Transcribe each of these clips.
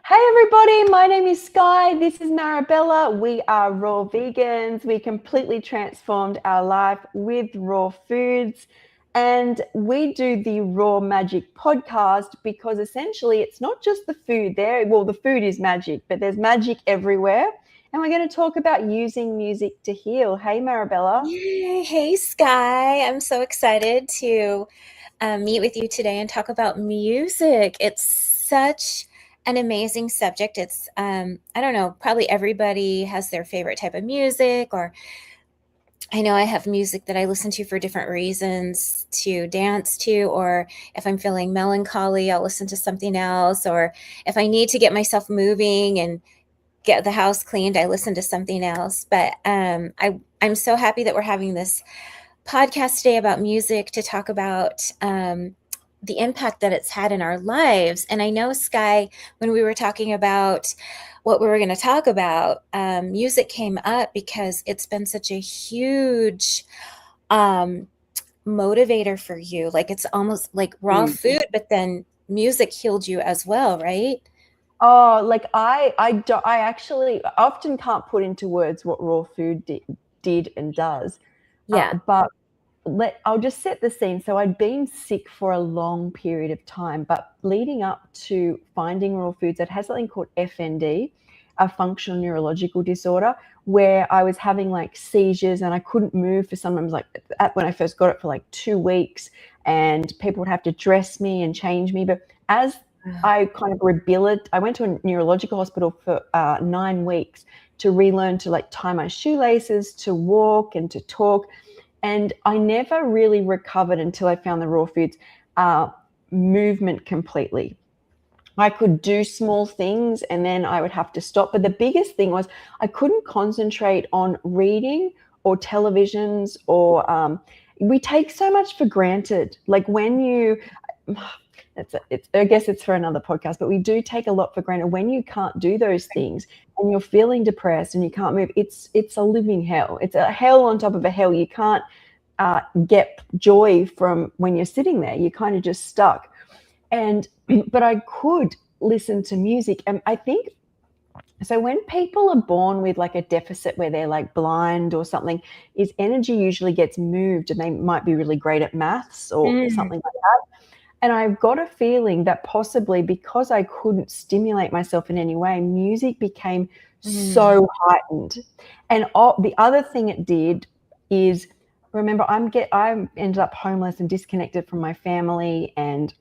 Hey everybody, my name is Skye. This is Marabella. We are raw vegans. We completely transformed our life with raw foods. And we do the Raw Magic podcast because essentially it's not just the food there. Well, the food is magic, but there's magic everywhere. And we're going to talk about using music to heal. Hey Marabella. Yay. Hey, Sky. I'm so excited to meet with you today and talk about music. It's such an amazing subject. I don't know, probably everybody has their favorite type of music, or I know I have music that I listen to for different reasons to dance to, or if I'm feeling melancholy, I'll listen to something else, or if I need to get myself moving and get the house cleaned, I listen to something else. But I'm so happy that we're having this podcast today about music to talk about the impact that it's had in our lives. And I know, Sky, when we were talking about what we were going to talk about, music came up because it's been such a huge um, motivator for you. Like it's almost like raw Huge. food, but then music healed you as well, right? Oh, like I actually often can't put into words what raw food did and does. Yeah. But I'll just set the scene. So I'd been sick for a long period of time, but leading up to finding raw foods, it has something called FND, a functional neurological disorder, where I was having like seizures and I couldn't move for sometimes like when I first got it for like 2 weeks, and people would have to dress me and change me. But as I kind of rehabilitated, I went to a neurological hospital for 9 weeks to relearn to like tie my shoelaces, to walk and to talk. And I never really recovered until I found the raw foods movement completely. I could do small things and then I would have to stop. But the biggest thing was I couldn't concentrate on reading or televisions or we take so much for granted. Like when you, I guess it's for another podcast, but we do take a lot for granted when you can't do those things and you're feeling depressed and you can't move. It's a living hell. It's a hell on top of a hell. You can't get joy from when you're sitting there. You're kind of just stuck. And but I could listen to music, and I think so when people are born with like a deficit where they're like blind or something, is energy usually gets moved and they might be really great at maths or Mm. something like that. And I've got a feeling that possibly because I couldn't stimulate myself in any way, music became Mm. so heightened. And the other thing it did is, remember, I ended up homeless and disconnected from my family and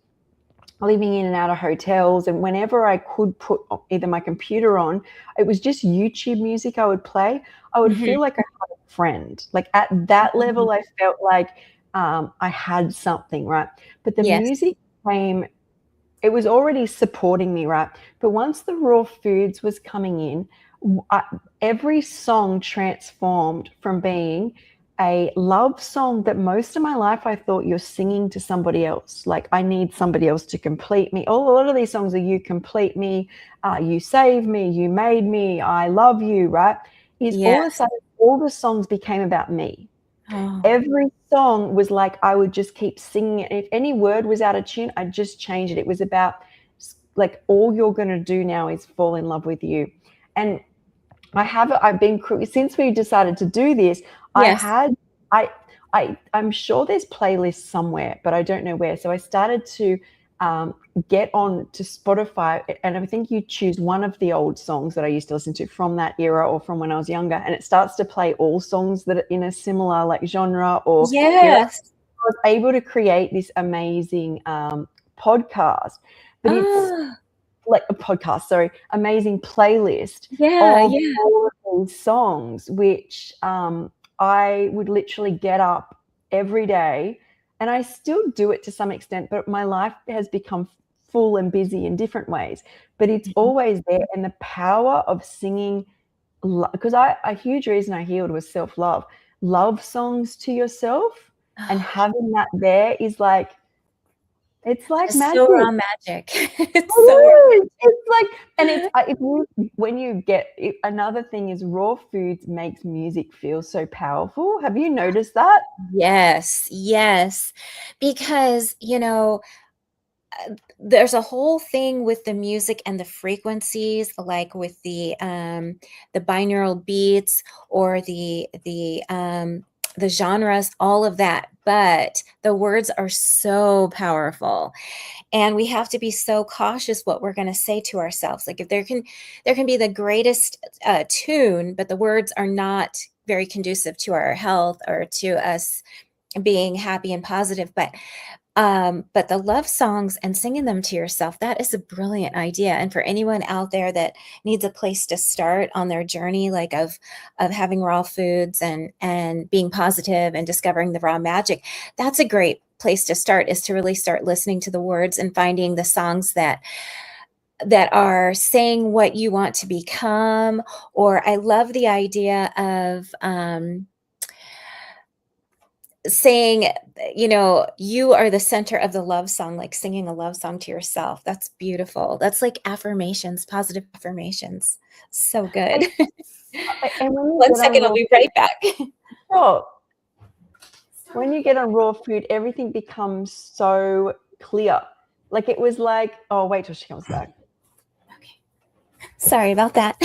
living in and out of hotels. And whenever I could put either my computer on, it was just YouTube music I would play. I would Mhm. feel like I had a friend. Like at that Mhm. level, I felt like I had something, right? But the Yes. music came, it was already supporting me, right? But once the raw foods was coming in, I, every song transformed from being a love song that most of my life I thought you're singing to somebody else. Like I need somebody else to complete me. Oh, a lot of these songs are you complete me, you save me, you made me, I love you, right? Is all of a Yes. sudden all the songs became about me. Oh. Every song was like I would just keep singing it. If any word was out of tune, I'd just change it. It was about like all you're going to do now is fall in love with you. And I've been, since we decided to do this, I Yes. had, I, I'm sure there's playlists somewhere, but I don't know where. So I started to um, get on to Spotify, and I think you choose one of the old songs that I used to listen to from that era or from when I was younger, and it starts to play all songs that are in a similar like genre, or Yes. I was able to create this amazing podcast, but it's Oh, like a podcast, sorry, amazing playlist yeah, of yeah. all of these songs, which I would literally get up every day, and I still do it to some extent, but my life has become full and busy in different ways. But it's Mhm. always there, and the power of singing, because a huge reason I healed was self-love. Love songs to yourself and Oh, having that there is like, it's like it's so raw magic. magic. It's so raw It is. It's like, and it's magic. if you when you get it, another thing is raw foods makes music feel so powerful. Have you noticed that? Yes, yes. Because, there's a whole thing with the music and the frequencies, like with the binaural beats or the genres, all of that. But the words are so powerful, and we have to be so cautious what we're going to say to ourselves. Like if there can be the greatest tune, but the words are not very conducive to our health or to us being happy and positive. But the love songs and singing them to yourself, that is a brilliant idea. And for anyone out there that needs a place to start on their journey, like of having raw foods and being positive and discovering the raw magic, that's a great place to start, is to really start listening to the words and finding the songs that are saying what you want to become. Or I love the idea of saying, you are the center of the love song, like singing a love song to yourself. That's beautiful. That's like affirmations, positive affirmations. So good. And when you 1 get on second, I'll be right back. oh, when you get on raw food, everything becomes so clear. Like it was like, oh, wait till she comes back. Okay. Sorry about that.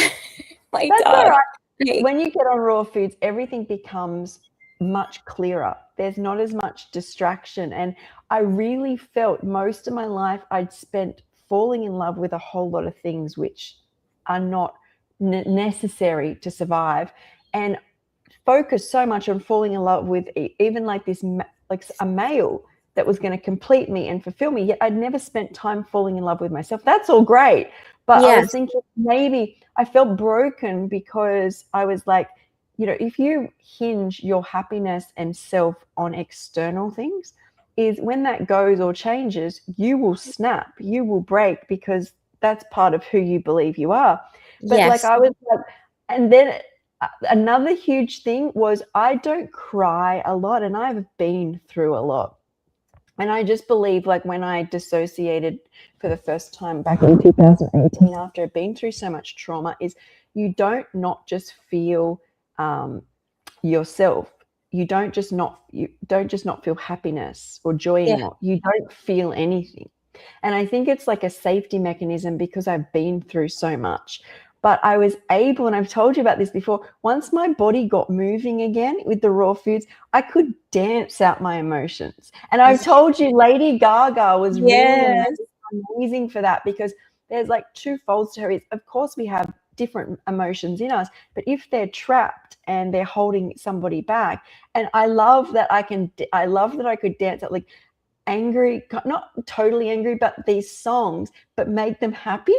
My That's dog. all right. Right. When you get on raw foods, everything becomes much clearer. There's not as much distraction. And I really felt most of my life I'd spent falling in love with a whole lot of things which are not necessary to survive, and focused so much on falling in love with even like this, like a male that was going to complete me and fulfill me. Yet I'd never spent time falling in love with myself. That's all great. But I was thinking maybe I felt broken because I was like, if you hinge your happiness and self on external things, is when that goes or changes, you will snap, you will break, because that's part of who you believe you are. But like I was like, and then another huge thing was I don't cry a lot, and I've been through a lot. And I just believe, like when I dissociated for the first time back in 2018, after I've been through so much trauma, is you don't not just feel yourself. You don't just not feel happiness or joy anymore. You don't feel anything. And I think it's like a safety mechanism because I've been through so much. But I was able, and I've told you about this before, once my body got moving again with the raw foods, I could dance out my emotions. And I've told you Lady Gaga was really amazing for that, because there's like two folds to her. Of course, we have different emotions in us, but if they're trapped and they're holding somebody back, and I love that I could dance out like angry, not totally angry, but these songs, but make them happy.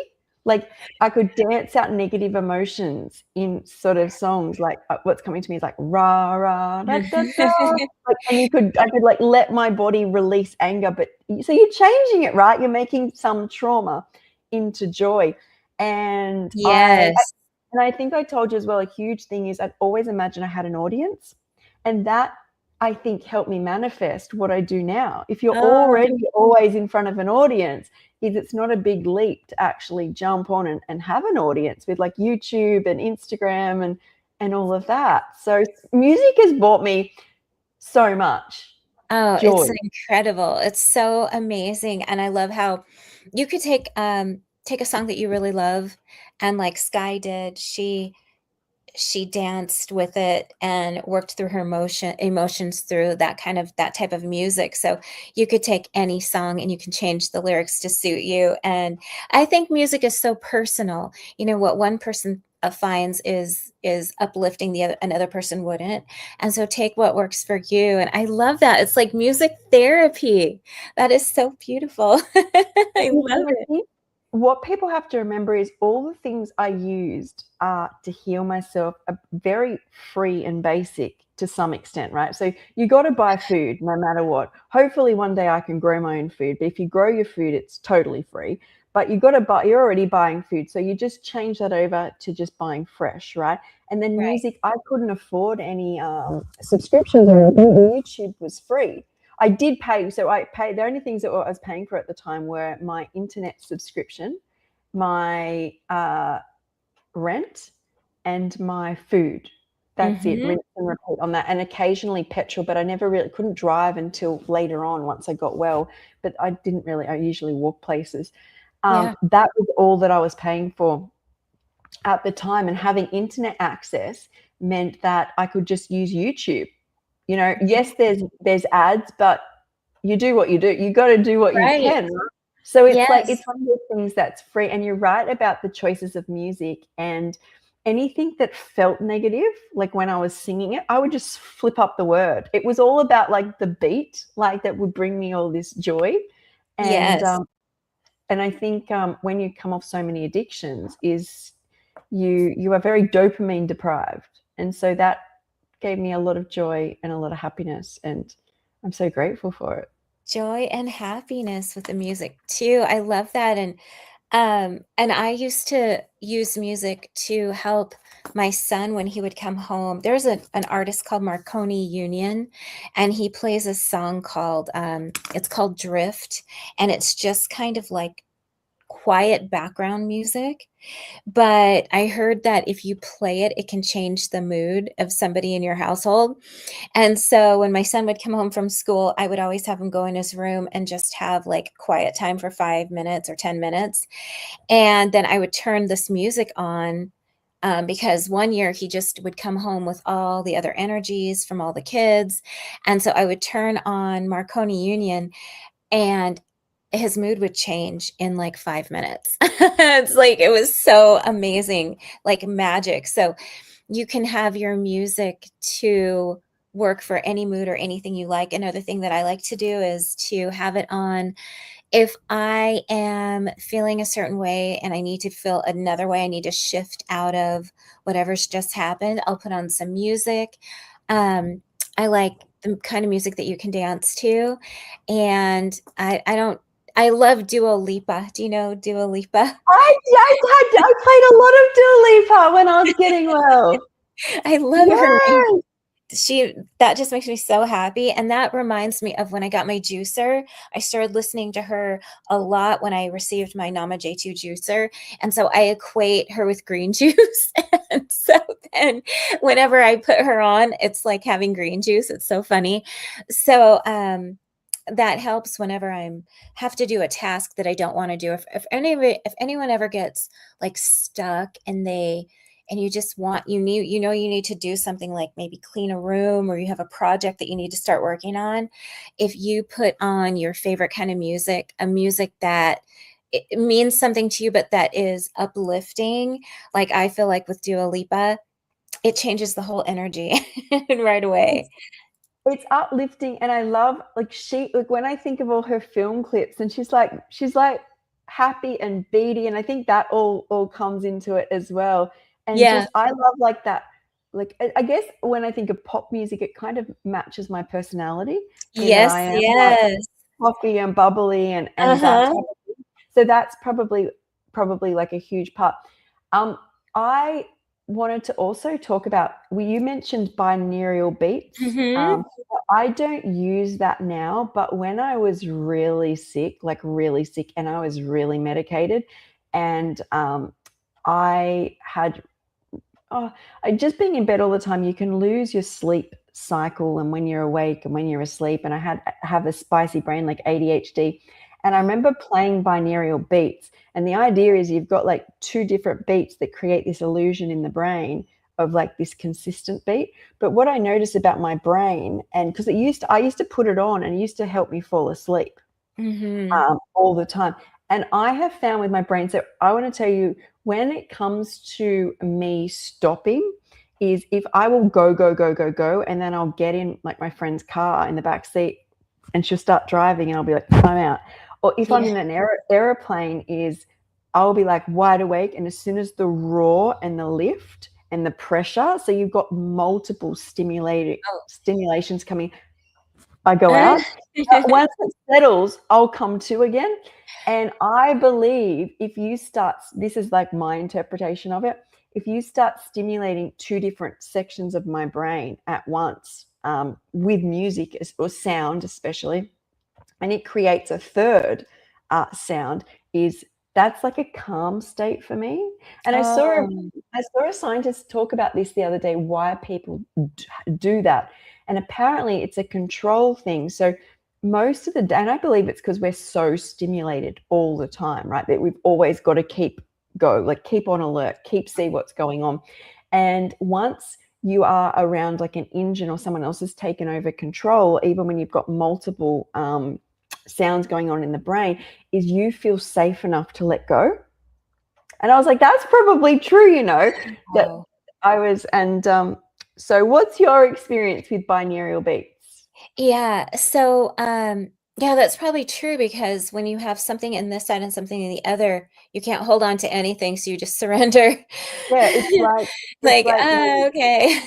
Like I could dance out negative emotions in sort of songs. Like what's coming to me is like rah rah da da da. Like, and I could like let my body release anger, but so you're changing it, right? You're making some trauma into joy. And I think I told you as well, a huge thing is I'd always imagine I had an audience, and that I think helped me manifest what I do now. If you're already always in front of an audience, it's not a big leap to actually jump on and have an audience with like YouTube and Instagram and all of that. So music has brought me so much joy. It's incredible. It's so amazing. And I love how you could take a song that you really love, and like Skye did, she danced with it and worked through her emotions through that type of music. So you could take any song and you can change the lyrics to suit you. And I think music is so personal. What one person finds is uplifting, another person wouldn't. And so take what works for you. And I love that. It's like music therapy. That is so beautiful. I love it. What people have to remember is all the things I used to heal myself are very free and basic to some extent, right? So you got to buy food no matter what. Hopefully one day I can grow my own food, but if you grow your food, it's totally free. But you're already buying food, so you just change that over to just buying fresh, right? And then music, I couldn't afford any subscriptions or anything. YouTube was free. I did pay, so I paid. The only things that I was paying for at the time were my internet subscription, my rent, and my food. That's it, rinse and repeat on that, and occasionally petrol, but I never really couldn't drive until later on once I got well, but I usually walk places. Yeah. That was all that I was paying for at the time, and having internet access meant that I could just use YouTube. You know, yes, there's ads, but you do what you do. You got to do what you Right. can, right? So it's like, Yes. it's one of those things that's free. And you're right about the choices of music, and anything that felt negative, like when I was singing it, I would just flip up the word. It was all about like the beat, like that would bring me all this joy. And Yes. and I think when you come off so many addictions, is you are very dopamine deprived, and so that gave me a lot of joy and a lot of happiness, and I'm so grateful for it. Joy and happiness with the music too. I love that. And I used to use music to help my son when he would come home. There's an artist called Marconi Union, and he plays a song called it's called Drift, and it's just kind of like quiet background music. But I heard that if you play it, it can change the mood of somebody in your household. And so when my son would come home from school, I would always have him go in his room and just have like quiet time for 5 minutes or 10 minutes. And then I would turn this music on, because one year he just would come home with all the other energies from all the kids. And so I would turn on Marconi Union, and his mood would change in like 5 minutes. It's like, it was so amazing, like magic. So you can have your music to work for any mood or anything you like. Another thing that I like to do is to have it on if I am feeling a certain way and I need to feel another way, I need to shift out of whatever's just happened, I'll put on some music. I like the kind of music that you can dance to. And I don't, I love Dua Lipa. Do you know Dua Lipa? I played a lot of Dua Lipa when I was getting well. I love her. Yes. That just makes me so happy, and that reminds me of when I got my juicer. I started listening to her a lot when I received my Nama J2 juicer, and so I equate her with green juice. And so then whenever I put her on, it's like having green juice. It's so funny. So that helps whenever I'm have to do a task that I don't want to do. If anyone ever gets like stuck and you just want, you need to do something like maybe clean a room, or you have a project that you need to start working on. If you put on your favorite kind of music, a music that it means something to you, but that is uplifting, like I feel like with Dua Lipa, it changes the whole energy right away. It's uplifting, and I love, like when I think of all her film clips, and she's like happy and beady, and I think that all comes into it as well. And Yeah. just I love like that. Like I guess when I think of pop music, it kind of matches my personality in that Yes, I am like yes. coffee and bubbly and that Uh-huh. type of thing. So that's probably like a huge part. I wanted to also talk about, well, you mentioned binaural beats. Mhm. I don't use that now, but when I was really sick, like really sick, and I was really medicated, and I had, just being in bed all the time, you can lose your sleep cycle, and when you're awake and when you're asleep. And have a spicy brain, like ADHD. And I remember playing binaural beats. And the idea is you've got like two different beats that create this illusion in the brain of like this consistent beat. But what I noticed about my brain, and because I used to put it on, and it used to help me fall asleep Mhm. all the time. And I have found with my brain, so I want to tell you, when it comes to me stopping, is if I will go, go, go, go, go, and then I'll get in like my friend's car in the back seat, and she'll start driving, and I'll be like, I'm out. Or if I'm Yeah. in an aeroplane, is I'll be like wide awake, and as soon as the roar and the lift and the pressure, so you've got multiple Oh. stimulations coming, I go out. Once it settles, I'll come to again. And I believe if you start, this is like my interpretation of it, if you start stimulating two different sections of my brain at once, with music or sound especially, and it creates a third sound, is that's like a calm state for me. And Oh, I saw a scientist talk about this the other day, why people do that. And apparently it's a control thing. So most of the day, and I believe it's because we're so stimulated all the time, right? That we've always got to keep on alert, see what's going on. And once you are around like an engine or someone else has taken over control, even when you've got multiple sounds going on in the brain, is you feel safe enough to let go. And I was like, that's probably true, that wow. I was. And so what's your experience with binaural beats? Yeah. So, yeah, that's probably true because when you have something in this side and something in the other, you can't hold on to anything, so you just surrender. Yeah, it's like it's Like, like "Oh, okay."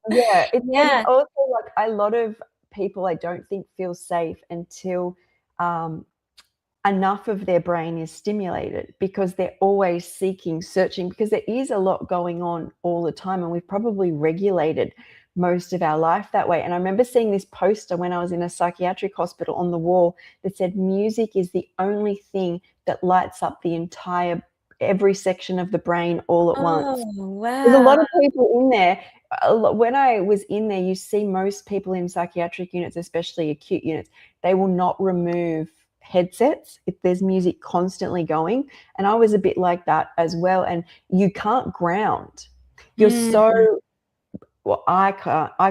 yeah, and it Yeah. also, like, a lot of people I don't think feel safe until um enough of their brain is stimulated, because they're always searching, because there is a lot going on all the time, and we've probably regulated most of our life that way. And I remember seeing this poster when I was in a psychiatric hospital on the wall that said music is the only thing that lights up the entire every section of the brain all at once. Oh, There's a wow. lot of people in there. When I was in there, you see most people in psychiatric units, especially acute units, they will not remove headsets if there's music constantly going. And I was a bit like that as well. And you can't ground. You're so, Mm, well, I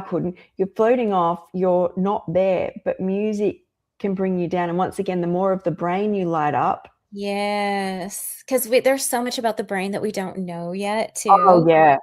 couldn't. You're floating off, you're not there, but music can bring you down. And once again, the more of the brain you light up. yes, 'cause there's so much about the brain that we don't know yet Oh, too. yeah.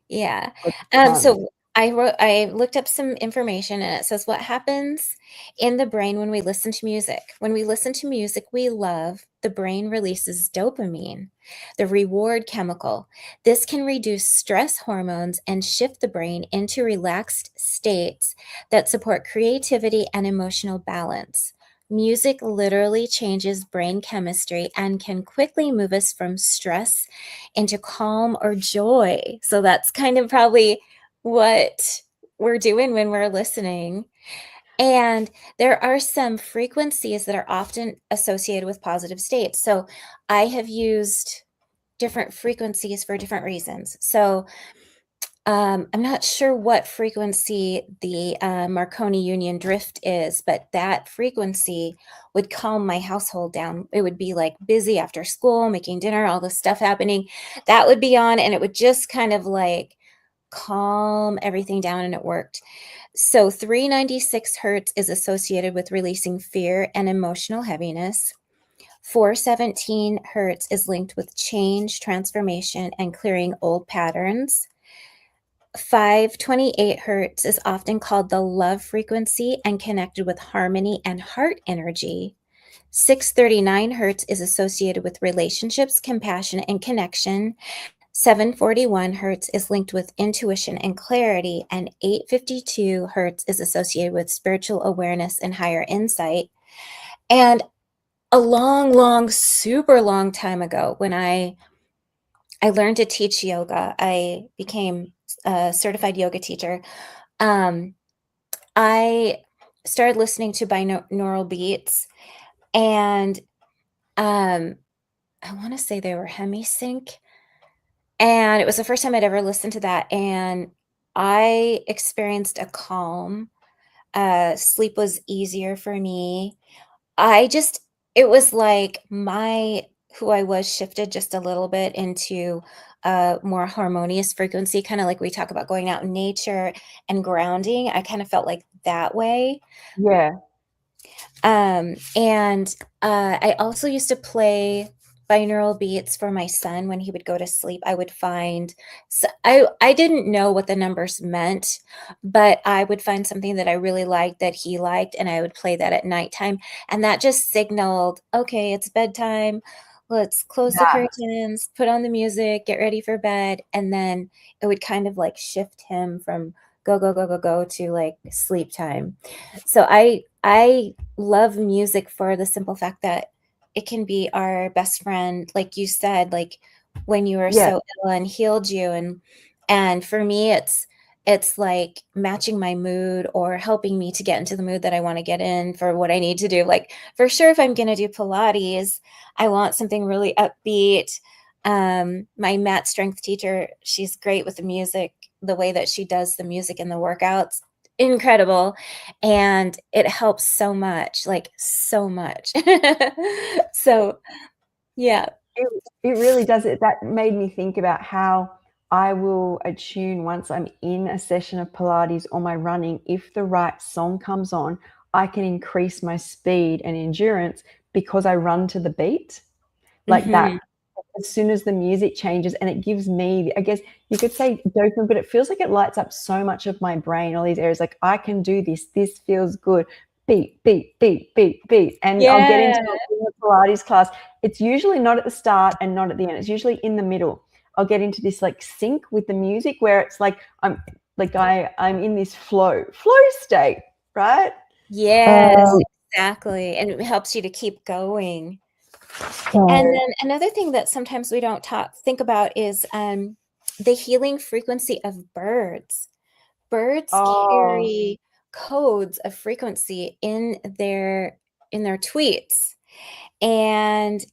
Yeah. Tons. So I looked up some information and it says what happens in the brain when we listen to music. When we listen to music we love, the brain releases dopamine, the reward chemical. This can reduce stress hormones and shift the brain into relaxed states that support creativity and emotional balance. Music literally changes brain chemistry and can quickly move us from stress into calm or joy. So that's kind of probably what we're doing when we're listening. And there are some frequencies that are often associated with positive states. So I have used different frequencies for different reasons. So I'm not sure what frequency the Marconi Union Drift is, but that frequency would calm my household down. It would be like busy after school, making dinner, all this stuff happening. That would be on, and it would just kind of like calm everything down, and it worked. So 396 hertz is associated with releasing fear and emotional heaviness. 417 hertz is linked with change, transformation, and clearing old patterns. 528 hertz is often called the love frequency and connected with harmony and heart energy. 639 hertz is associated with relationships, compassion, and connection. 741 hertz is linked with intuition and clarity, and 852 hertz is associated with spiritual awareness and higher insight. And a long, long, super long time ago, when I learned to teach yoga, I became a certified yoga teacher. Um, I started listening to binaural beats, and I want to say they were hemisync, and it was the first time I'd ever listened to that, and I experienced a calm. Sleep was easier for me. I just it was like my who I was shifted just a little bit into a more harmonious frequency, kinda like we talk about going out in nature and grounding. I kinda felt like that way. Yeah. I also used to play binaural beats for my son when he would go to sleep. I would find I didn't know what the numbers meant, but I would find something that I really liked that he liked, and I would play that at nighttime, and that just signaled, "Okay, it's bedtime. Let's close the That. curtains, put on the music, get ready for bed," and then it would kind of, like, shift him from go, go, go, go, go to, like, sleep time. So I love music for the simple fact that it can be our best friend, like you said, like, when you were Yeah. so ill and healed you, and for me, it's like matching my mood or helping me to get into the mood that I want to get in for what I need to do. Like, for sure, if I'm going to do Pilates, I want something really upbeat. My mat strength teacher, she's great with the music, the way that she does the music in the workouts, incredible. And it helps so much, like so much. So, yeah. It really does. That made me think about how I will attune once I'm in a session of Pilates or my running. If the right song comes on, I can increase my speed and endurance because I run to the beat like that. As soon as the music changes, and it gives me, I guess you could say dopamine, but it feels like it lights up so much of my brain, all these areas. Like, I can do this. This feels good. Beat, beat, beat, beat, beat. And I'll get into a Pilates class. It's usually not at the start and not at the end. It's usually in the middle. I'll get into this like sync with the music where it's like I'm in this flow state, right? Yes, exactly. And it helps you to keep going. And then another thing that sometimes we don't think about is the healing frequency of birds. Birds carry codes of frequency in their tweets, and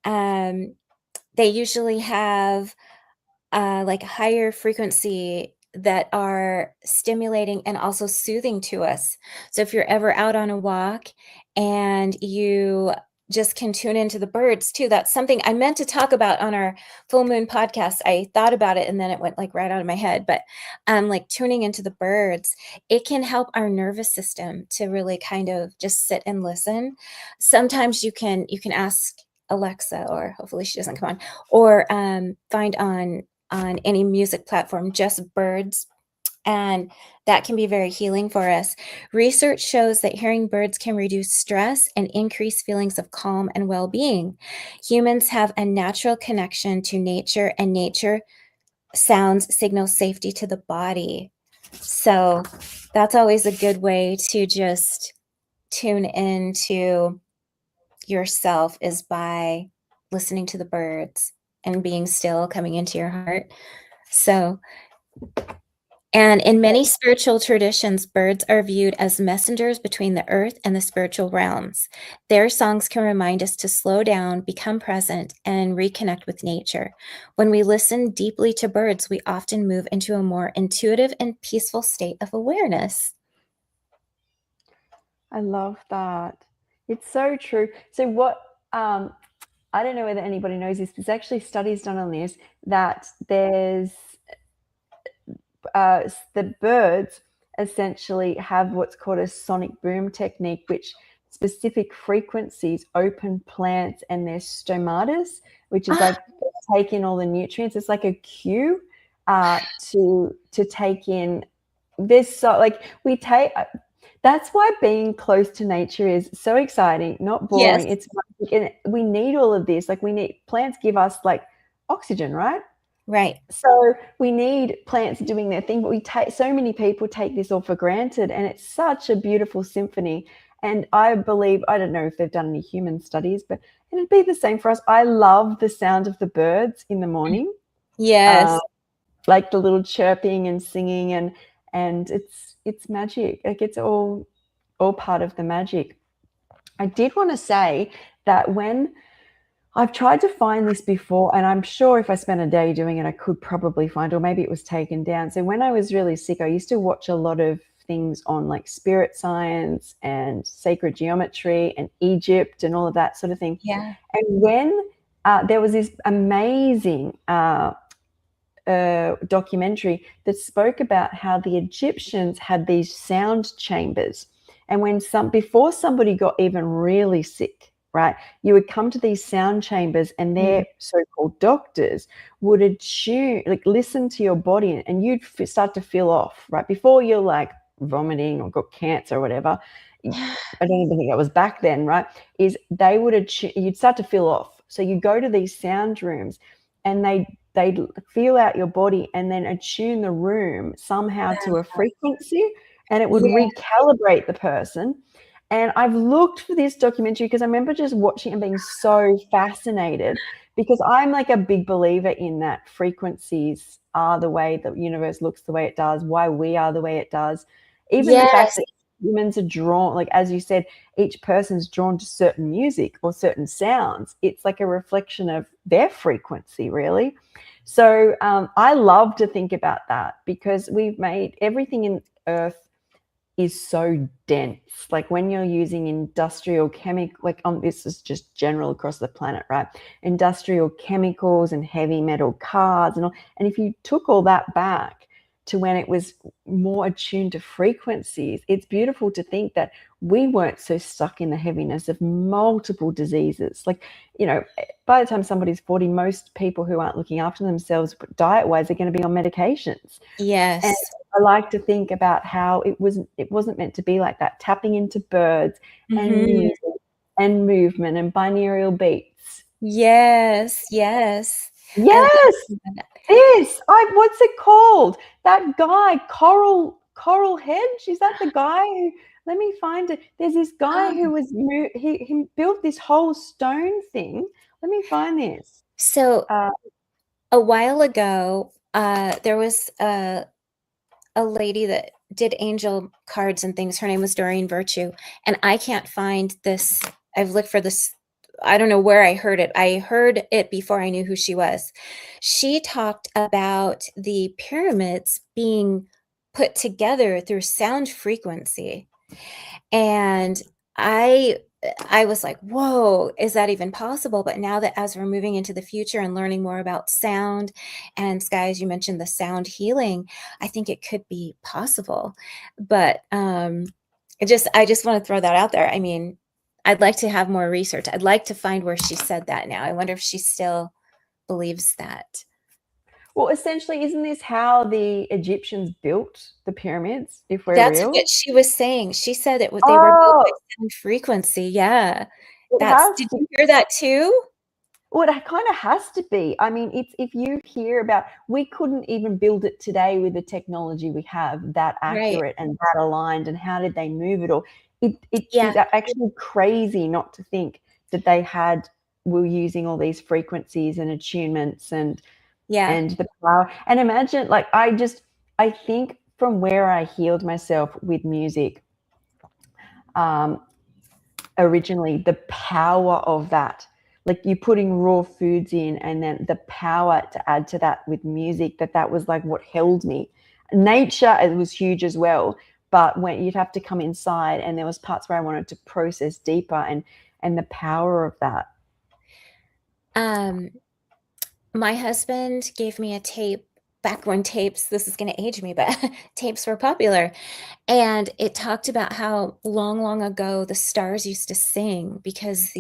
they usually have like higher frequency that are stimulating and also soothing to us. So if you're ever out on a walk and you just can tune into the birds too, that's something I meant to talk about on our full moon podcast. I thought about it and then it went like right out of my head, but like tuning into the birds, it can help our nervous system to really kind of just sit and listen. Sometimes you can ask Alexa, or hopefully she doesn't come on, or find on any music platform, just birds. And that can be very healing for us. Research shows that hearing birds can reduce stress and increase feelings of calm and well-being. Humans have a natural connection to nature, and nature sounds signal safety to the body. So that's always a good way to just tune into yourself, is by listening to the birds and being still, coming into your heart. So, and in many spiritual traditions, birds are viewed as messengers between the earth and the spiritual realms. Their songs can remind us to slow down, become present, and reconnect with nature. When we listen deeply to birds, we often move into a more intuitive and peaceful state of awareness. I love that. It's so true. So what, I don't know whether anybody knows this, there's actually studies done on this, that there's the birds essentially have what's called a sonic boom technique, which specific frequencies open plants and their stomatas, which is like take in all the nutrients. It's like a cue to take in this. So like we take, that's why being close to nature is so exciting, not boring. Yes. We need all of this. Like, we need, plants give us like oxygen, right? Right. So we need plants doing their thing, but so many people take this all for granted, and it's such a beautiful symphony. And I believe, I don't know if they've done any human studies, but it'd be the same for us. I love the sound of the birds in the morning. Yes. Like the little chirping and singing, and it's magic. Like, it's all part of the magic. I did want to say that when I've tried to find this before, and I'm sure if I spent a day doing it, I could probably find, or maybe it was taken down. So when I was really sick, I used to watch a lot of things on like spirit science and sacred geometry and Egypt and all of that sort of thing. Yeah. And when there was this amazing documentary that spoke about how the Egyptians had these sound chambers. And before somebody got even really sick, right, you would come to these sound chambers, and their so-called doctors would attune, like listen to your body, and you'd start to feel off, right? Before you're like vomiting or got cancer or whatever. I don't even think that was back then, right? Is they would attune, you'd start to feel off. So you go to these sound rooms, and they'd feel out your body and then attune the room somehow to a frequency, and it would recalibrate the person. And I've looked for this documentary because I remember just watching and being so fascinated, because I'm like a big believer in that frequencies are the way the universe looks the way it does, why we are the way it does. Even the fact Yes. that humans are drawn, like as you said, each person's drawn to certain music or certain sounds. It's like a reflection of their frequency, really. So I love to think about that because we've made everything in Earth is so dense. Like when you're using industrial chemical, like this is just general across the planet, right? Industrial chemicals and heavy metal cars and all. And if you took all that back to when it was more attuned to frequencies, it's beautiful to think that we weren't so stuck in the heaviness of multiple diseases. Like, you know, by the time somebody's 40, most people who aren't looking after themselves diet-wise are going to be on medications. Yes. And I like to think about how it wasn't meant to be like that. Tapping into birds and Mm-hmm. music and movement and binaural beats. Yes. Yes. I love Yes, that. this. What's it called? That guy, Coral Hedge. Is that the guy who? Let me find it. There's this guy who was he built this whole stone thing. Let me find this. So a while ago, there was a lady that did angel cards and things. Her name was Doreen Virtue, and I can't find this. I've looked for this. I don't know where I heard it. I heard it before I knew who she was. She talked about the pyramids being put together through sound frequency. And I I was like, whoa, is that even possible? But now that as we're moving into the future and learning more about sound, and Skye, as you mentioned, the sound healing, I think it could be possible. But I just want to throw that out there. I mean, I'd like to have more research. I'd like to find where she said that now. I wonder if she still believes that. Well, essentially, isn't this how the Egyptians built the pyramids, if we're That's real? what she was saying. She said they were built by Oh, sound frequency. Yeah. it That's, has did to. you hear that too? Well, it kind of has to be. I mean, it's if you hear about, we couldn't even build it today with the technology we have that Right. accurate and that aligned. And how did they move it all? It Yeah. is actually crazy not to think that were using all these frequencies and attunements Yeah. and the power. And imagine, like, I think from where I healed myself with music, um, originally, the power of that, like you putting raw foods in and then the power to add to that with music, that was like what held me. Nature, it was huge as well, but when you'd have to come inside and there was parts where I wanted to process deeper and the power of that. Um, my husband gave me a tape back when tapes, this is going to age me, but tapes were popular. And it talked about how long, long ago the stars used to sing because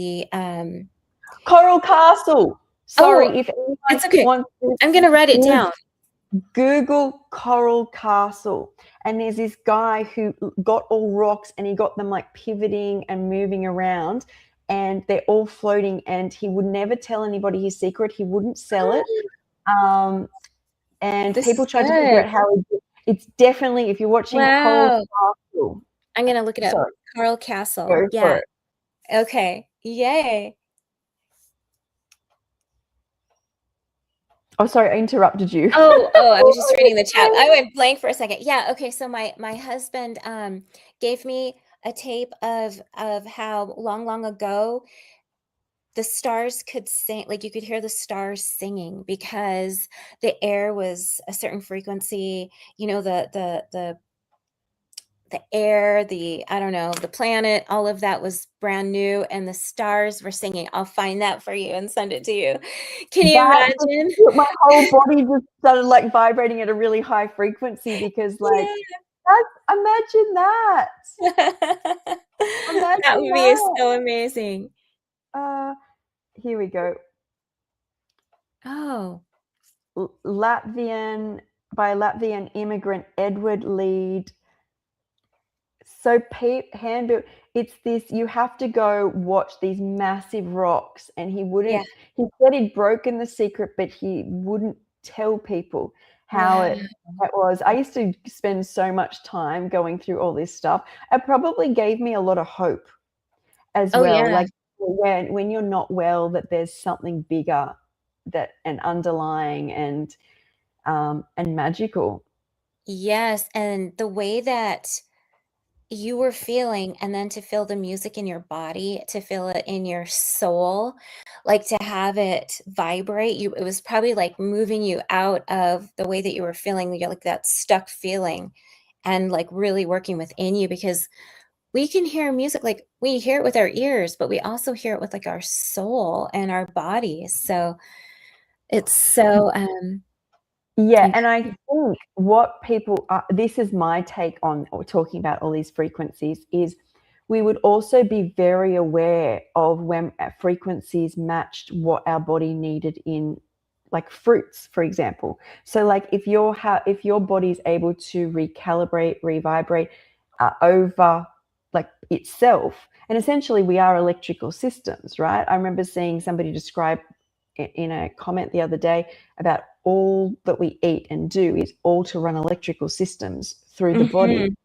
Coral Castle. oh, Sorry, if anyone it's okay. wants I'm going to write it to down. Google Coral Castle, and there's this guy who got all rocks and he got them like pivoting and moving around, and they're all floating. And he would never tell anybody his secret. He wouldn't sell it. And This people is tried to figure good. out how. It's definitely, if you're watching Coral Wow. Castle. I'm going to look it up. Sorry, Carl Castle. go for Yeah. it. Okay. Yay. Oh, sorry, I interrupted you. Oh, I was just reading the chat. I went blank for a second. Yeah, okay. So my husband gave me a tape of how long, long ago the stars could sing, like you could hear the stars singing because the air was a certain frequency, you know, the air, I don't know, the planet, all of that was brand new and the stars were singing. I'll find that for you and send it to you. Can you That just, imagine? my whole body just started like vibrating at a really high frequency because like Yeah. imagine that. That Imagine would be that. so amazing. Here we go. Oh, Latvian by Latvian immigrant Edward Lead. So hand built. It's this. You have to go watch these massive rocks, and he yeah. wouldn't. He said he'd broken the secret, but he wouldn't tell people how Wow. it was. I used to spend so much time going through all this stuff. It probably gave me a lot of hope as Oh, well. yeah. Like when you're not well, that there's something bigger and underlying and magical. Yes, and the way that you were feeling, and then to feel the music in your body, to feel it in your soul, like to have it vibrate, it was probably like moving you out of the way that you were feeling, you're like that stuck feeling, and like really working within you, because we can hear music, like we hear it with our ears, but we also hear it with like our soul and our bodies. So it's so Yeah, and I important. think what people this is my take on talking about all these frequencies is we would also be very aware of when frequencies matched what our body needed in like fruits, for example. So like if your body's able to recalibrate, revibrate over like itself, and essentially we are electrical systems, right? I remember seeing somebody describe in a comment the other day about all that we eat and do is all to run electrical systems through the body. Mhm.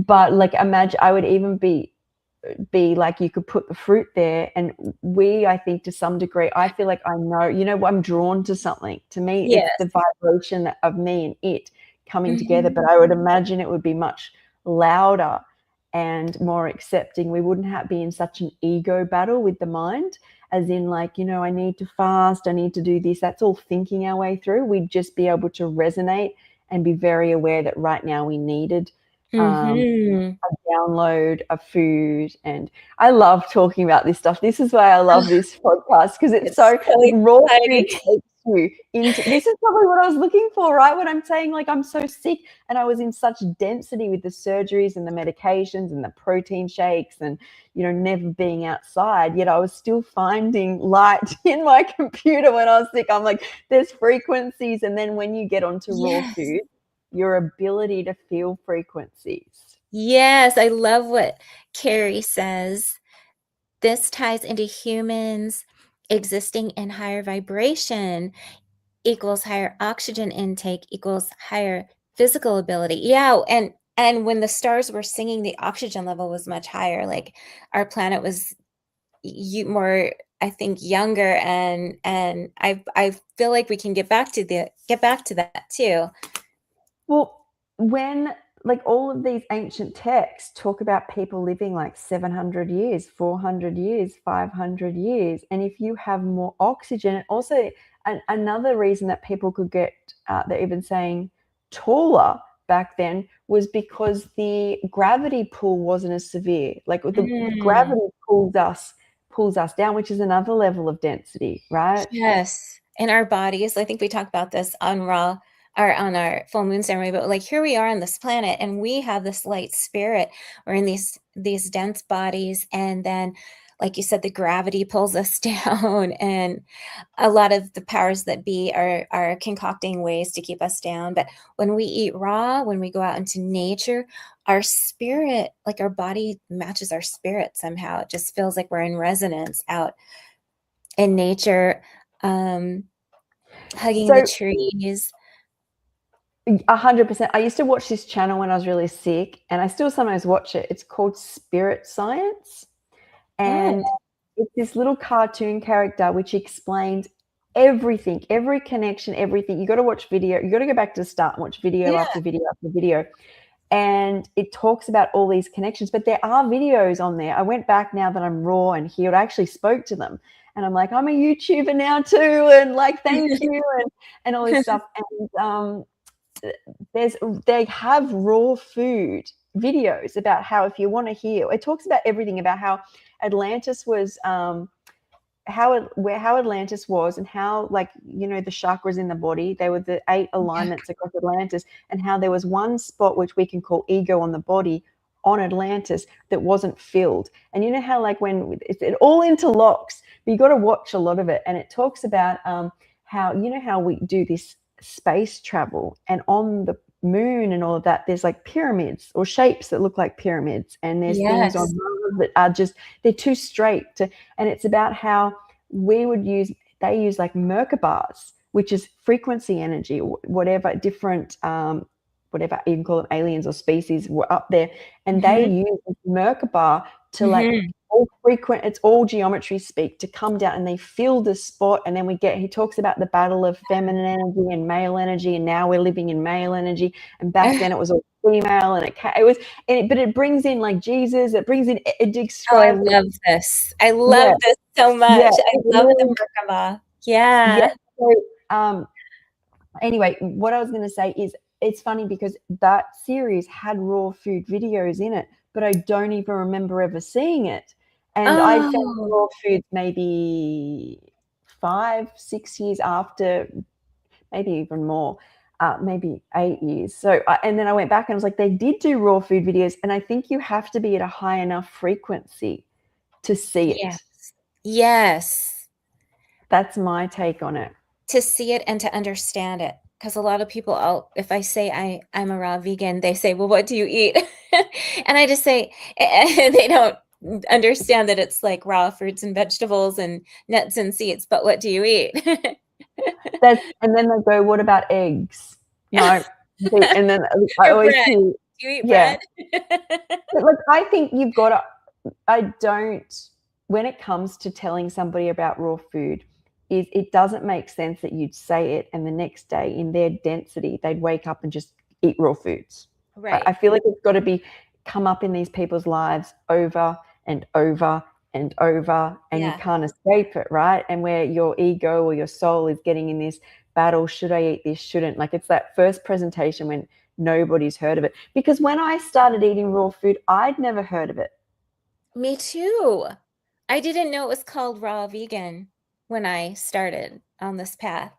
But like imagine I would even be like you could put the fruit there, and I think to some degree I feel like I know, I'm drawn to something. To me it's Yes. the vibration of me and it coming together, Mhm. but I would imagine it would be much louder and more accepting. We wouldn't be in such an ego battle with the mind, as in like, I need to fast, I need to do this. That's all thinking our way through. We'd just be able to resonate and be very aware that right now we needed Mhm. a download of food. And I love talking about this stuff. This is why I love this podcast, because it's It's so so raw exciting. food takes you into this is probably what I was looking for, right? When I'm saying like I'm so sick and I was in such density with the surgeries and the medications and the protein shakes and never being outside, yet I was still finding light in my computer when I was sick. I'm like, there's frequencies. And then when you get onto raw Yes. food, your ability to feel frequencies. Yes, I love what Carrie says. This ties into humans existing in higher vibration equals higher oxygen intake equals higher physical ability. Yeah, and when the stars were singing, the oxygen level was much higher. Like our planet was more, I think, younger, and I feel like we can get back to that too. Well, when like all of these ancient texts talk about people living like 700 years, 400 years, 500 years, and if you have more oxygen, and also another reason that people could get, they're even saying taller back then, was because the gravity pull wasn't as severe. Like the Mm. gravity pulls us down, which is another level of density, right? Yes, in our bodies. I think we talked about this on Raw or on our full moon ceremony, but like here we are on this planet and we have this light spirit. We're in these dense bodies, and then like you said, the gravity pulls us down, and a lot of the powers that be are concocting ways to keep us down. But when we eat raw, when we go out into nature, our spirit, like our body matches our spirit somehow. It just feels like we're in resonance out in nature, um, hugging the So trees. 100%. I used to watch this channel when I was really sick, and I still sometimes watch it. It's called Spirit Science, Oh, and it's this little cartoon character which explains everything, every connection, everything. You got to watch video. You got to go back to the start and watch video yeah. after video after video, and it talks about all these connections. But there are videos on there. I went back now that I'm raw and healed. I actually spoke to them, and I'm like, I'm a YouTuber now too, and like, thank you, and all this stuff. And they have raw food videos about how if you want to heal, it talks about everything about how Atlantis was, how Atlantis was, and how, like, the chakras in the body, they were the 8 Yeah. alignments across Atlantis, and how there was one spot which we can call ego on the body on Atlantis that wasn't filled. And you know how like when it all interlocks, but you got to watch a lot of it. And it talks about how, how we do this space travel, and on the moon and all of that, there's like pyramids or shapes that look like pyramids, and there's things on Yes. Mars that are just, they're too straight to, and it's about how they use like Merkabahs, which is frequency energy, or whatever, different whatever you can call them, aliens or species, were up there, and they Mhm. use Merkabah to like Mhm. all frequent, it's all geometry speak to come down, and they fill the spot. And then he talks about the battle of feminine energy and male energy, and now we're living in male energy, and back then it was all female, and but it brings in like Jesus, it brings in, it describes. I love this. I love this so much. Yeah. I love the Merkaba. Yeah. So, anyway, what I was going to say is, it's funny because that series had raw food videos in it, but I don't even remember ever seeing it. And I found raw foods maybe 5-6 years after, maybe even more, maybe 8 years. So, and then I went back and I was like, they did do raw food videos, and I think you have to be at a high enough frequency to see it. Yes. That's my take on it. To see it and to understand it. Because a lot of people, if I say I'm a raw vegan, they say, well, what do you eat? And I just say, they don't understand that it's like raw fruits and vegetables and nuts and seeds, but what do you eat? And then they go, what about eggs? No. And then I always bread. hear, do you eat bread? But like, I think you've got to, when it comes to telling somebody about raw food, it doesn't make sense that you'd say it and the next day in their density, they'd wake up and just eat raw foods. Right. I feel like it's got to come up in these people's lives over and over and over, and you can't escape it, right? And where your ego or your soul is getting in this battle, should I eat this, shouldn't? Like, it's that first presentation when nobody's heard of it. Because when I started eating raw food, I'd never heard of it. Me too. I didn't know it was called raw vegan when I started on this path.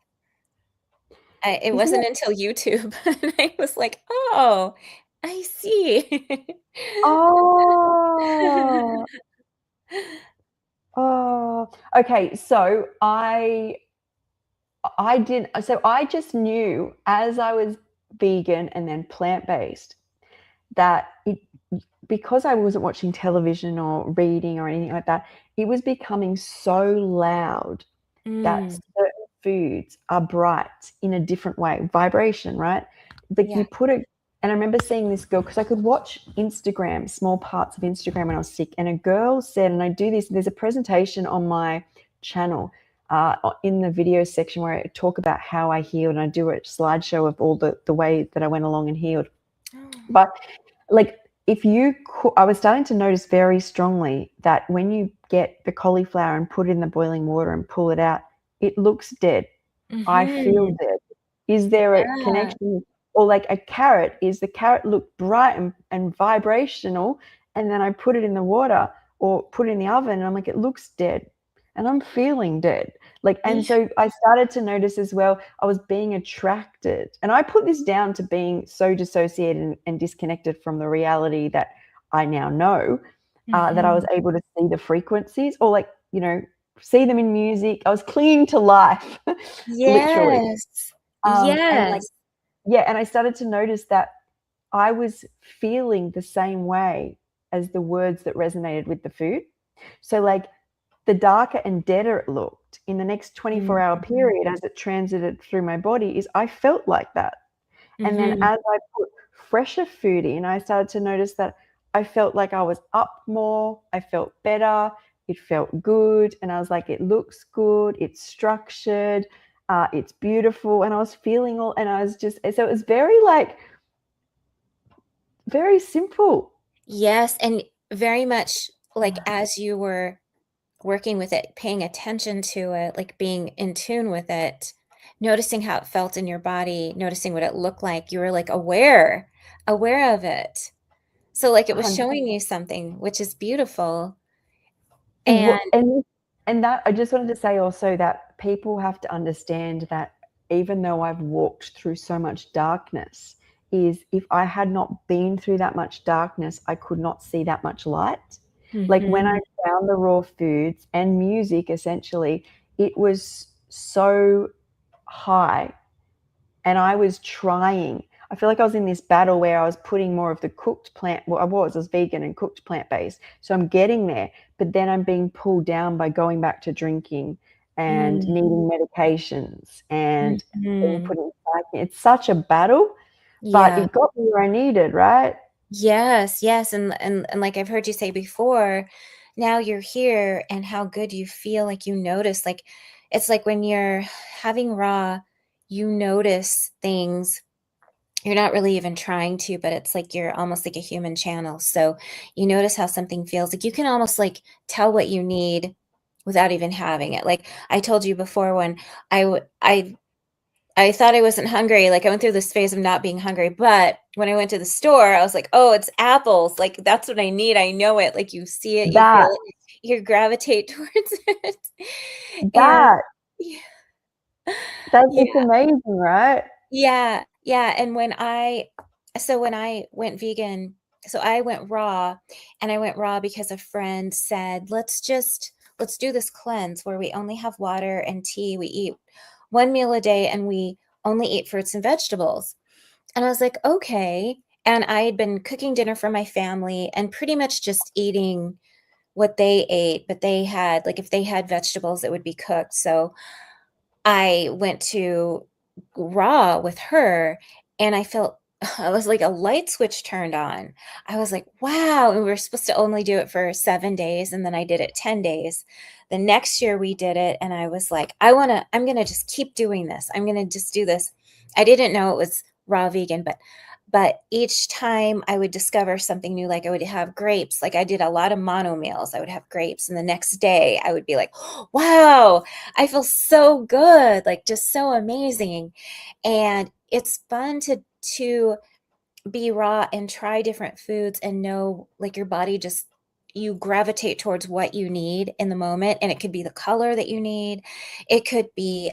It wasn't until YouTube, and I was like, oh, I see. Oh. Okay. So I just knew, as I was vegan and then plant-based, that because I wasn't watching television or reading or anything like that, it was becoming so loud that certain foods are bright in a different way, vibration, right? Like you put it, and I remember seeing this girl, because I could watch Instagram, small parts of Instagram when I was sick, and a girl said, and I do this, there's a presentation on my channel in the video section where I talk about how I healed, and I do a slideshow of all the way that I went along and healed. But like, I was starting to notice very strongly that when you get the cauliflower and put it in the boiling water and pull it out, it looks dead. I feel dead. Is there a connection? Or like a carrot, is the carrot look bright and vibrational, and then I put it in the water or put it in the oven and I'm like, it looks dead and I'm feeling dead. Like, and so I started to notice as well, I was being attracted, and I put this down to being so dissociated and disconnected from the reality that I now know, that I was able to see the frequencies, or like, see them in music. I was clinging to life, literally. And I started to notice that I was feeling the same way as the words that resonated with the food. So like, the darker and deader it looked in the next 24-hour period as it transited through my body, is I felt like that. And then as I put fresher food in, I started to notice that I felt like I was up more, I felt better, it felt good, and I was like, it looks good, it's structured, it's beautiful, and I was feeling all, and I was just, so it was very like, very simple. Yes, and very much like, as you were working with it, paying attention to it, like being in tune with it, noticing how it felt in your body, noticing what it looked like, you were like aware of it. So like, it was showing you something, which is beautiful. And that, I just wanted to say also that people have to understand that even though I've walked through so much darkness, is if I had not been through that much darkness, I could not see that much light. Like when I found the raw foods and music, essentially, it was so high, and I was trying. I feel like I was in this battle where I was putting more of the cooked plant. Well, I was vegan and cooked plant-based. So I'm getting there, but then I'm being pulled down by going back to drinking and needing medications and being put in psych. It's such a battle, but it got me where I needed, right? Yes. And like I've heard you say before, now you're here and how good you feel. Like you notice, like it's like when you're having raw, you notice things you're not really even trying to, but it's like you're almost like a human channel. So you notice how something feels. Like you can almost like tell what you need without even having it. Like I told you before, when I thought I wasn't hungry. Like I went through this phase of not being hungry, but when I went to the store, I was like, "Oh, it's apples. Like that's what I need. I know it. Like you see it, you feel That it, you gravitate towards it." And that yeah, it's yeah. amazing, right? Yeah, yeah, and when I went vegan, so I went raw, and I went raw because a friend said, let's do this cleanse where we only have water and tea. We eat one meal a day and we only eat fruits and vegetables." And I was like, "Okay." And I had been cooking dinner for my family and pretty much just eating what they ate, but they had like if they had vegetables, it would be cooked. So I went to raw with her, and I felt I was like a light switch turned on. I was like, "Wow." And we were supposed to only do it for 7 days, and then I did it 10 days. The next year we did it, and I was like, I'm gonna just keep doing this. I'm gonna just do this." I didn't know it was raw vegan, but each time I would discover something new, like I would have grapes, like I did a lot of mono meals. I would have grapes, and the next day I would be like, "Wow, I feel so good, like just so amazing." And it's fun to be raw and try different foods and know like your body just you gravitate towards what you need in the moment, and it could be the color that you need. It could be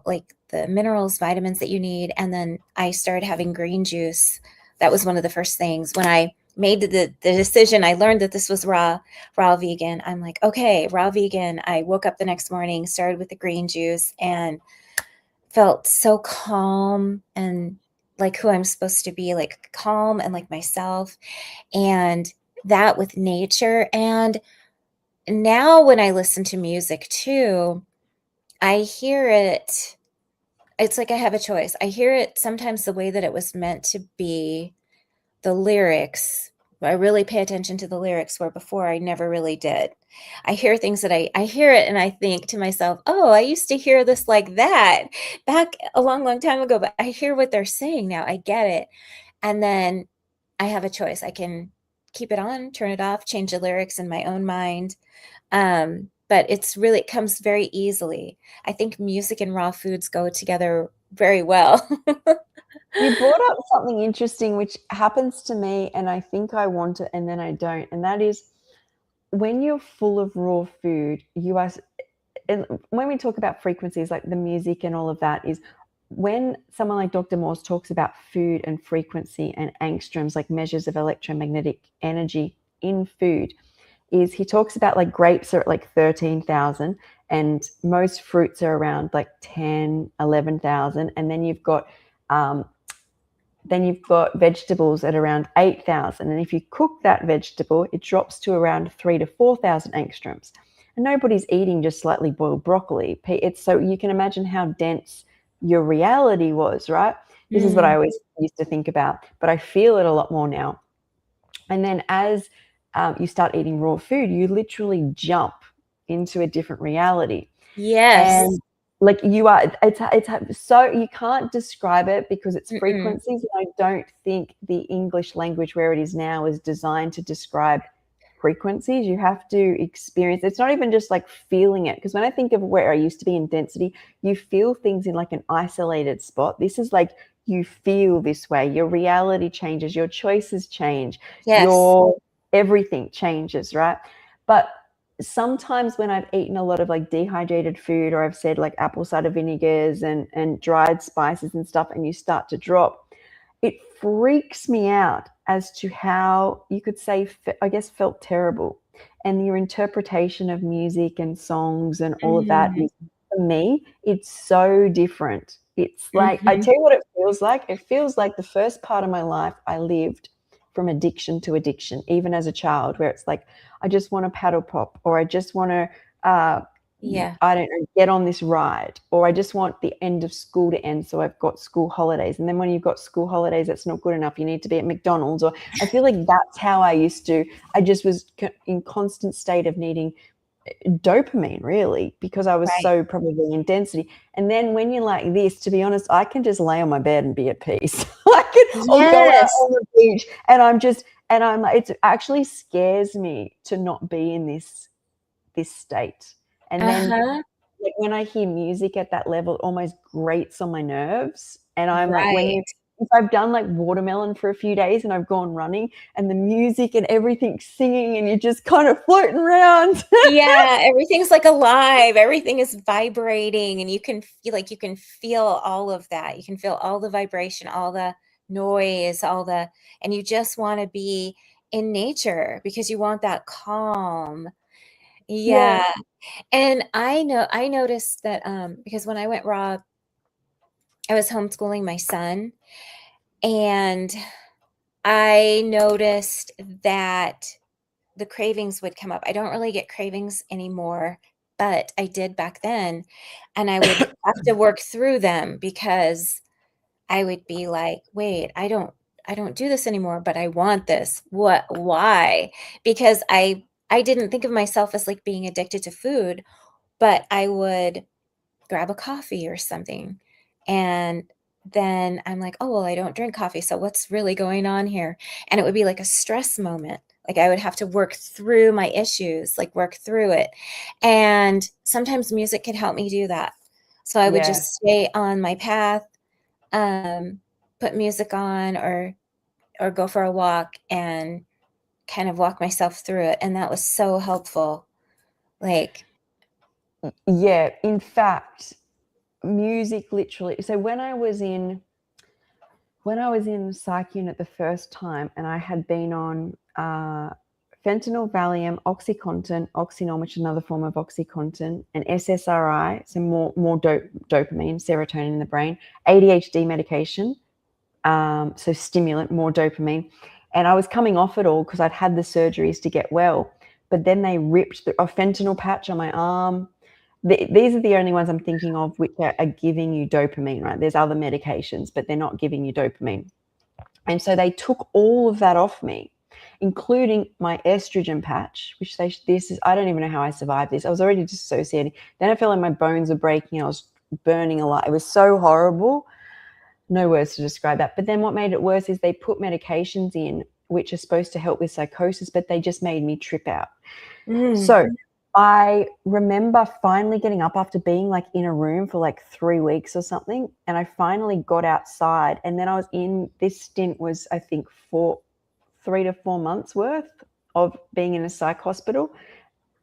like the minerals, vitamins that you need. And then I started having green juice. That was one of the first things when I made the decision. I learned that this was raw vegan. I'm like, okay, raw vegan. I woke up the next morning, started with the green juice, and felt so calm and like who I'm supposed to be, like calm and like myself, and that with nature. And now when I listen to music too, I hear it. It's like I have a choice. I hear it sometimes the way that it was meant to be, the lyrics. I really pay attention to the lyrics where before I never really did. I hear things that I hear it and I think to myself, "Oh, I used to hear this like that back a long, long time ago, but I hear what they're saying now. I get it." And then I have a choice. I can keep it on, turn it off, change the lyrics in my own mind. But it comes very easily. I think music and raw foods go together very well. You brought up something interesting, which happens to me, and I think I want it, and then I don't. And that is when you're full of raw food, you are, and when we talk about frequencies, like the music and all of that, is when someone like Dr. Morse talks about food and frequency and angstroms, like measures of electromagnetic energy in food, is he talks about like grapes are at like 13,000 and most fruits are around like 10, 11,000. And um, then you've got vegetables at around 8,000. And if you cook that vegetable, it drops to around 3 to 4,000 angstroms. And nobody's eating just slightly boiled broccoli. It's so you can imagine how dense your reality was, right? This is what I Mm, always used to think about, but I feel it a lot more now. And then as you start eating raw food, you literally jump into a different reality. yes. And like you are, it's so you can't describe it because it's Mm-mm. frequencies. And I don't think the English language where it is now is designed to describe frequencies. You have to experience. It's not even just like feeling it. Because when I think of where I used to be in density, you feel things in like an isolated spot. This is like you feel this way. Your reality changes. Your choices change. Yes. Your everything changes, right? But sometimes when I've eaten a lot of like dehydrated food, or I've said like apple cider vinegars and dried spices and stuff, and you start to drop, it freaks me out as to how you could say, I guess, felt terrible. And your interpretation of music and songs and all of that Mm, is, for me, it's so different. It's like, I mhm. tell you what it feels like. It feels like the first part of my life I lived from addiction to addiction, even as a child, where it's like, I just want a paddle pop, or I just want to Yeah. I don't know, get on this ride, or I just want the end of school to end, so I've got school holidays. And then when you've got school holidays, that's not good enough. You need to be at McDonald's. Or I feel like that's how I used to. I just was in constant state of needing dopamine, really, because I was Right. so probably in density. And then when you're like this, to be honest, I can just lay on my bed and be at peace. I'll go out Yes. on the beach, and I'm like, it actually scares me to not be in this state. And then Uh-huh. like when I hear music at that level, it almost grates on my nerves. And I'm like, Right. if I've done like watermelon for a few days and I've gone running and the music and everything's singing and you're just kind of floating around. Yeah, everything's like alive. Everything is vibrating, and you can feel all of that. You can feel all the vibration, all the noise, and you just want to be in nature because you want that calm. Yeah. Yeah. And I noticed that because when I went raw, I was homeschooling my son, and I noticed that the cravings would come up. I don't really get cravings anymore, but I did back then, and I would have to work through them because I would be like, "Wait, I don't do this anymore, but I want this. What why?" Because I didn't think of myself as, like, being addicted to food, but I would grab a coffee or something, and then I'm like, "Oh, well, I don't drink coffee, so what's really going on here?" And it would be like a stress moment, like, I would have to work through my issues, like, work through it, and sometimes music could help me do that. So I would Yeah. just stay on my path, um, put music on or go for a walk and kind of walk myself through it, and that was so helpful, like Yeah. In fact, music literally. So when I was in psych unit the first time, and I had been on fentanyl, Valium, OxyContin, Oxynorm, which is another form of OxyContin, and SSRI, so more dopamine, serotonin in the brain, ADHD medication, so stimulant, more dopamine, and I was coming off it all because I'd had the surgeries to get well, but then they ripped a fentanyl patch on my arm. These are the only ones I'm thinking of which are giving you dopamine, right? There's other medications, but they're not giving you dopamine. And so they took all of that off me, including my estrogen patch, which I don't even know how I survived this. I was already dissociating. Then I felt like my bones were breaking. I was burning a lot. It was so horrible. No words to describe that. But then what made it worse is they put medications in which are supposed to help with psychosis, but they just made me trip out. mm, So I remember finally getting up after being like in a room for like 3 weeks or something. And I finally got outside. And then I was in this stint was, I think, 3 to 4 months worth of being in a psych hospital,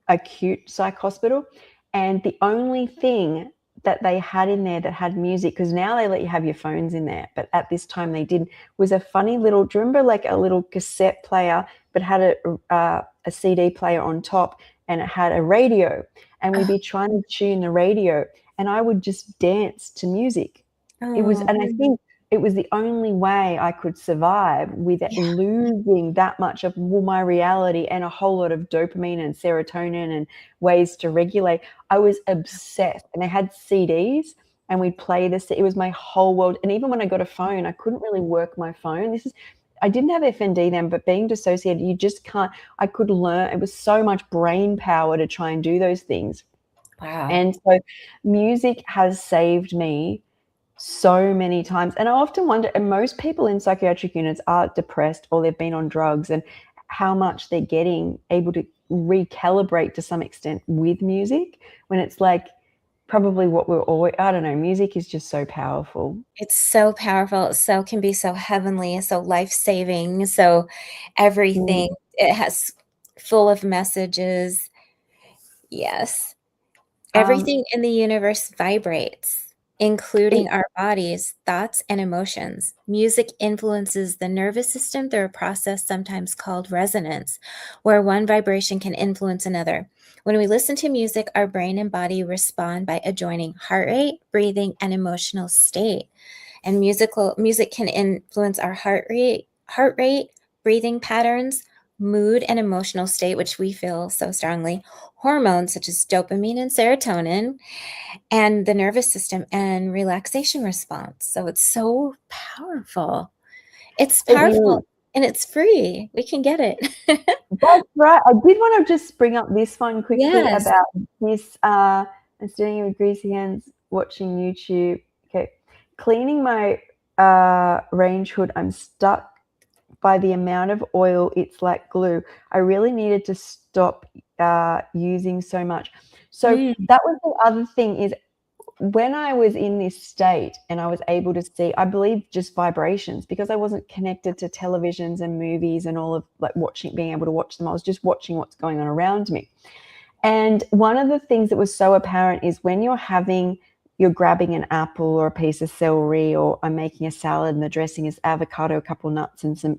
acute psych hospital. And the only thing that they had in there that had music, because now they let you have your phones in there, but at this time they didn't, was a funny little, do you remember like a little cassette player, but had a CD player on top, and it had a radio, and we'd oh, be trying to tune the radio, and I would just dance to music. oh, And I think it was the only way I could survive without yeah, losing that much of my reality and a whole lot of dopamine and serotonin and ways to regulate. I was obsessed, and I had CDs, and we'd play this. It was my whole world. And even when I got a phone, I couldn't really work my phone. I didn't have FND then, but being dissociated, you just can't. I could learn. It was so much brain power to try and do those things. wow. And so music has saved me so many times. And I often wonder, and most people in psychiatric units are depressed or they've been on drugs, and how much they're getting able to recalibrate to some extent with music, when it's like probably what we're always, I don't know, music is just so powerful. It's so powerful, can be so heavenly, so life-saving, so everything. Mm. It has full of messages. Yes. Um, Everything in the universe vibrates, it, including our bodies, thoughts, and emotions. Music influences the nervous system through a process sometimes called resonance, where one vibration can influence another. When we listen to music, our brain and body respond by adjoining heart rate, breathing, and emotional state. And music can influence our heart rate, breathing patterns, mood and emotional state, which we feel so strongly, hormones such as dopamine and serotonin, and the nervous system and relaxation response. So it's so powerful. It's It powerful is. and it's free. We can get it. That's right. I did want to just bring up this one quickly Yes. about this. I'm standing with greasy hands watching YouTube. Okay. Cleaning my range hood. I'm stuck by the amount of oil. It's like glue. I really needed to stop using so much. So that was the other thing is when I was in this state and I was able to see, I believe just vibrations because I wasn't connected to televisions and movies and all of like being able to watch them. I was just watching what's going on around me. And one of the things that was so apparent is when you're grabbing an apple or a piece of celery, or I'm making a salad and the dressing is avocado, a couple nuts and some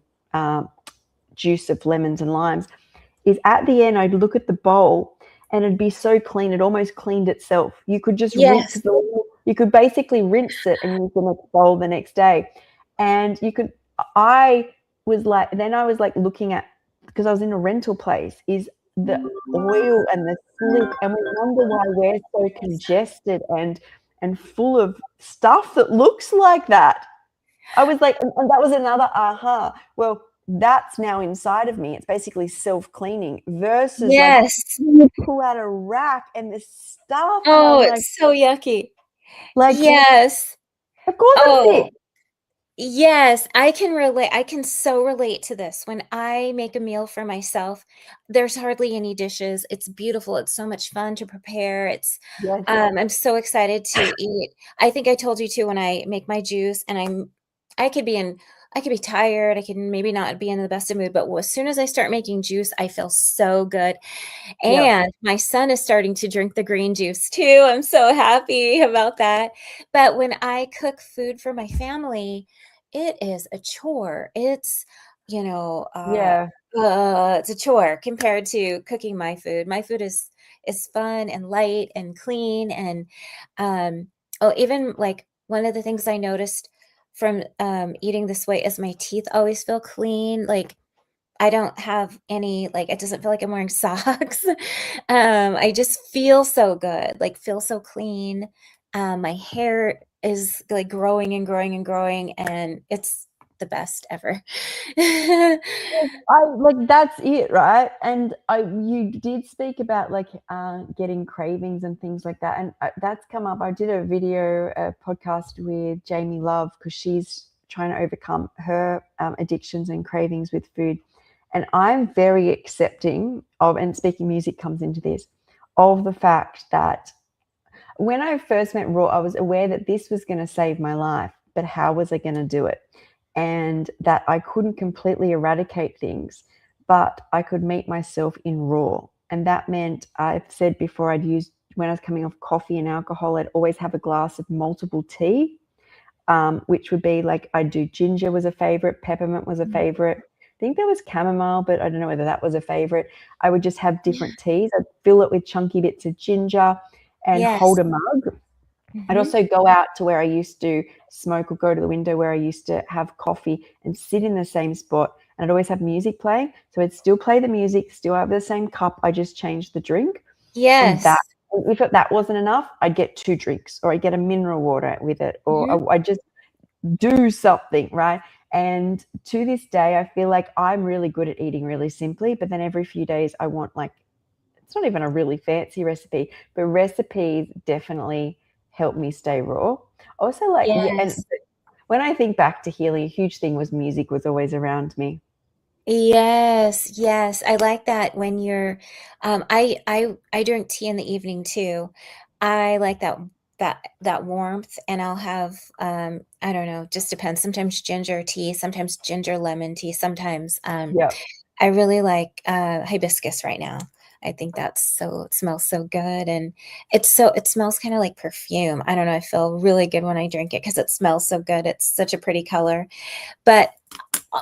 juice of lemons and limes, is at the end I'd look at the bowl and it'd be so clean, it almost cleaned itself. You could just rinse you could basically rinse it and use the next bowl the next day. And I was like looking at, because I was in a rental place, is the oil and the slip, and we wonder why we're so congested and full of stuff that looks like that. I was like, and that was another aha. Well, that's now inside of me. It's basically self-cleaning versus like you pull out a rack and this stuff. Oh, and it's so yucky. like, Yes. of course I'm sick. Yes, I can relate. I can so relate to this. When I make a meal for myself, there's hardly any dishes. It's beautiful. It's so much fun to prepare. Yes. I'm so excited to eat. I think I told you too when I make my juice and I could be tired. I could maybe not be in the best of mood, but as soon as I start making juice, I feel so good. And my son is starting to drink the green juice too. I'm so happy about that. But when I cook food for my family, it is a chore. It's, it's a chore compared to cooking my food. My food is fun and light and clean. And even like one of the things I noticed from eating this way is my teeth always feel clean. Like I don't have any, like, it doesn't feel like I'm wearing socks. I just feel so good, like, feel so clean. My hair is, like, growing and growing and growing, and it's the best ever. I like that's it, right? And you did speak about like getting cravings and things like that, and that's come up. I did a podcast with Jamie Love because she's trying to overcome her addictions and cravings with food. And I'm very accepting of, and speaking music comes into this, of the fact that when I first met Raw, I was aware that this was going to save my life, but how was I going to do it? And that I couldn't completely eradicate things, but I could meet myself in raw. And that meant, I've said before, when I was coming off coffee and alcohol, I'd always have a glass of multiple tea, which would be like, I'd do ginger was a favorite, peppermint was a favorite. I think there was chamomile, but I don't know whether that was a favorite. I would just have different teas. I'd fill it with chunky bits of ginger and hold a mug. I'd also go out to where I used to smoke, or go to the window where I used to have coffee and sit in the same spot. And I'd always have music playing. So I'd still play the music, still have the same cup. I just changed the drink. Yes. And if that wasn't enough, I'd get 2 drinks, or I'd get a mineral water with it, or I'd just do something, right? And to this day, I feel like I'm really good at eating really simply, but then every few days I want, like, it's not even a really fancy recipe, but recipes definitely help me stay raw. Also, like, and when I think back to healing, a huge thing was music was always around me. Yes, yes. I like that when you're I drink tea in the evening too. I like that warmth, and I'll have I don't know, just depends. Sometimes ginger tea, sometimes ginger lemon tea, sometimes I really like hibiscus right now. I think it smells so good, and it smells kind of like perfume. I don't know, I feel really good when I drink it because it smells so good. It's such a pretty color. But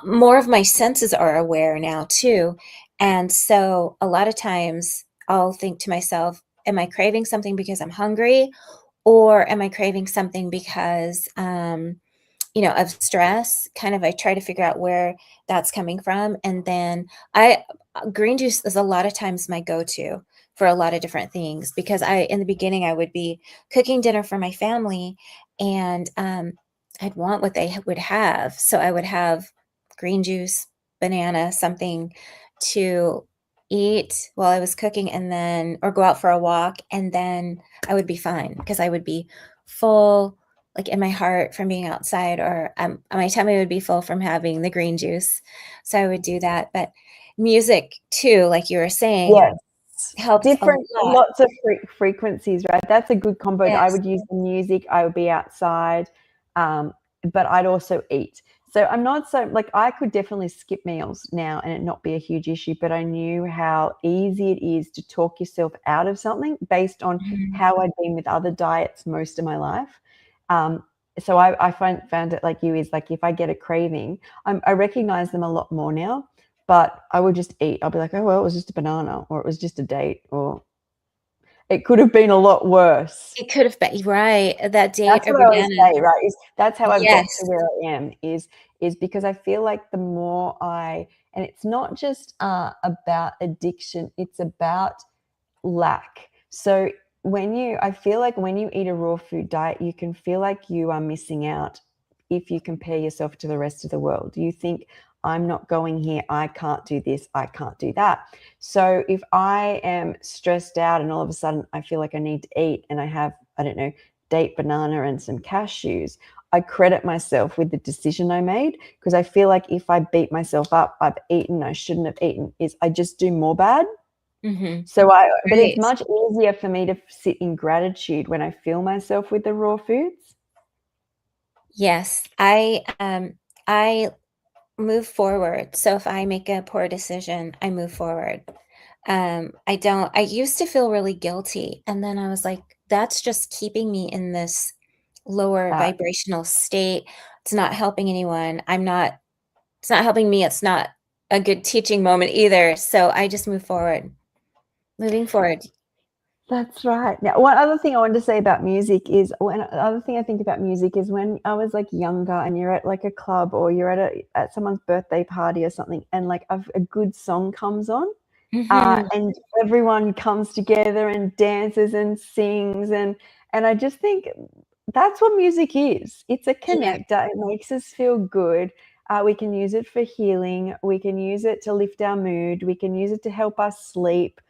more of my senses are aware now too. And so a lot of times I'll think to myself, am I craving something because I'm hungry? Or am I craving something because, of stress? Kind of, I try to figure out where that's coming from. And then green juice is a lot of times my go-to for a lot of different things, because in the beginning, I would be cooking dinner for my family, and I'd want what they would have. So I would have green juice, banana, something to eat while I was cooking, and then, or go out for a walk, and then I would be fine because I would be full, like in my heart from being outside, or my tummy would be full from having the green juice. So I would do that. But music too, like you were saying, Yes. helps a Different, lot. lots of frequencies, right? That's a good combo. I Yes. would use the music, I would be outside, but I'd also eat. So I'm not so, like, I could definitely skip meals now and it not be a huge issue, but I knew how easy it is to talk yourself out of something based on Mhm. how I'd been with other diets most of my life. So I found it like you is like, if I get a craving, I recognize them a lot more now, but I would just eat. I'll be like, oh, well, it was just a banana, or it was just a date, or it could have been a lot worse. It could have been, right, that date That's or what I always banana. say, right? Is that's how I've got to Yes. where I am, is because I feel like the more and it's not just about addiction, it's about lack. So I feel like when you eat a raw food diet, you can feel like you are missing out if you compare yourself to the rest of the world. You think, I'm not going here, I can't do this, I can't do that. So if I am stressed out and all of a sudden I feel like I need to eat and I have, I don't know, date banana and some cashews, I credit myself with the decision I made, because I feel like if I beat myself up, I've eaten, I shouldn't have eaten, is I just do more bad. Mhm. But it's Right. much easier for me to sit in gratitude when I feel myself with the raw foods. Yes. I move forward. So if I make a poor decision, I move forward. I used to feel really guilty, and then I was like, that's just keeping me in this lower Uh, vibrational state. It's not helping anyone. It's not helping me. It's not a good teaching moment either. So I just move forward. Moving forward. that's right. Now, one other thing I wanted to say about music is, other thing I think about music is when I was like younger and you're at like a club or you're at someone's birthday party or something, and like a good song comes on, Mhm. and everyone comes together and dances and sings, and I just think that's what music is. It's a Yeah. connector. It makes us feel good. We can use it for healing. We can use it to lift our mood. We can use it to help us sleep.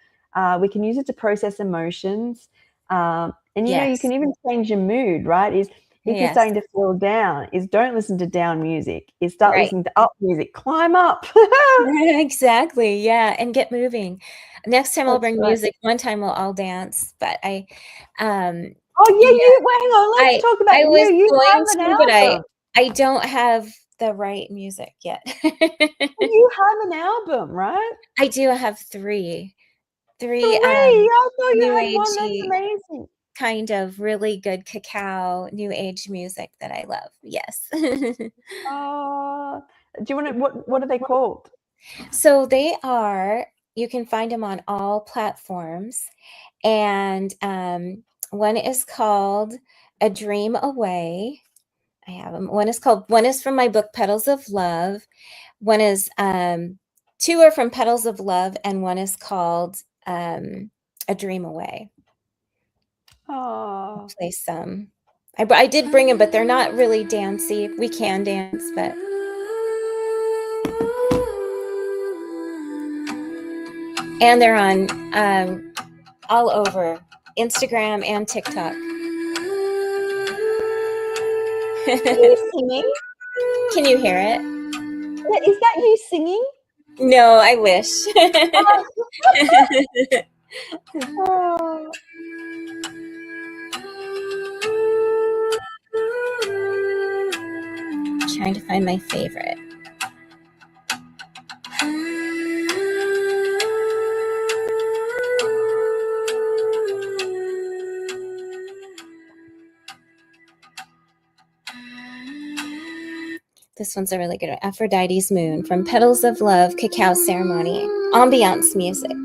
We can use it to process emotions. And you Yes. can even change your mood, right? Is if you're Yes. starting to feel down, is don't listen to down music. Is start Right. listening to up music. Climb up. Exactly, yeah, and get moving. Next time I'll That's bring right. music, one time we'll all dance, but um, Oh yeah, yeah, hang on. Let's I talk about I you. was You going have an to, but album. I don't have the right music yet. You have an album, right? I do, I have 3. 3, 3. I thought you new had 1. That's agey, amazing. kind of really good cacao, new age music that I love, yes. Oh, do you wanna what are they called? So you can find them on all platforms, and, one is called A Dream Away. I have them. One is from my book, Petals of Love. One is, 2 are from Petals of Love, and one is called, A Dream Away. Oh. Play some. I did bring them, but they're not really dancey. We can dance, but and they're on, all over Instagram and TikTok. Are you singing? Can you hear it? Is that you singing? No, I wish. Oh. Trying to find my favorite. This one's a really good one. Aphrodite's Moon from Petals of Love, Cacao Ceremony. Ambiance music.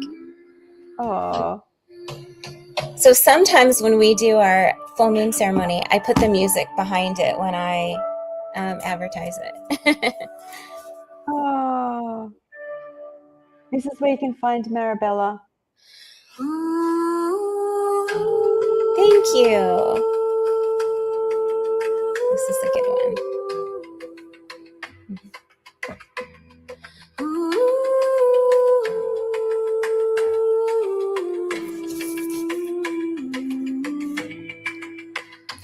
Oh. So sometimes when we do our full moon ceremony, I put the music behind it when I advertise it. Oh. This is where you can find Marabella. Thank you. This is a good one.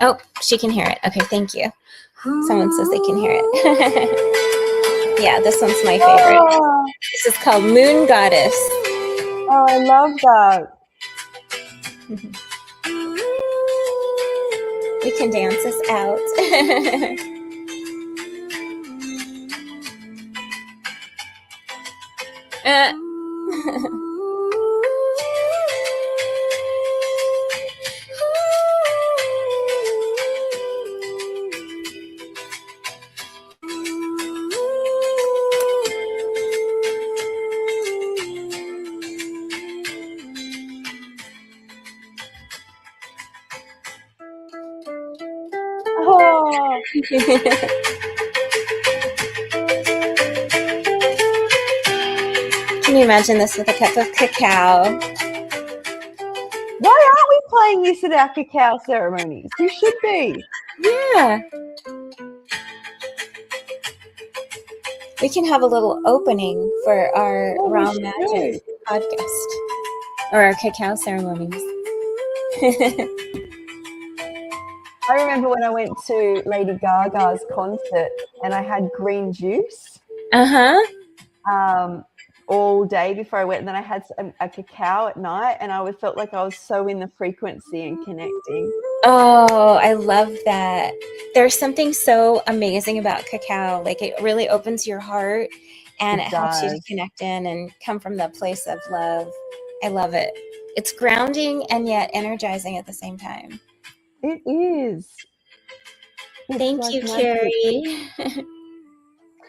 Oh, she can hear it. Okay, thank you. Someone says they can hear it. Yeah, this one's my favorite. Oh, This is called Moon Goddess. oh, I love that. We can dance this out. Oh, Can you imagine this with a cup of cacao? why aren't we playing this at our cacao ceremonies? We should be. Yeah. We can have a little opening for our Oh, we Raw should. Magic podcast or our cacao ceremonies. I remember when I went to Lady Gaga's concert and I had green juice all day before I went, and then I had a cacao at night, and I felt like I was so in the frequency and connecting. Oh, I love that. There's something so amazing about cacao. Like, it really opens your heart, and it helps you to connect in and come from the place of love. I love it. It's grounding and yet energizing at the same time. It is. Thank you, Carrie.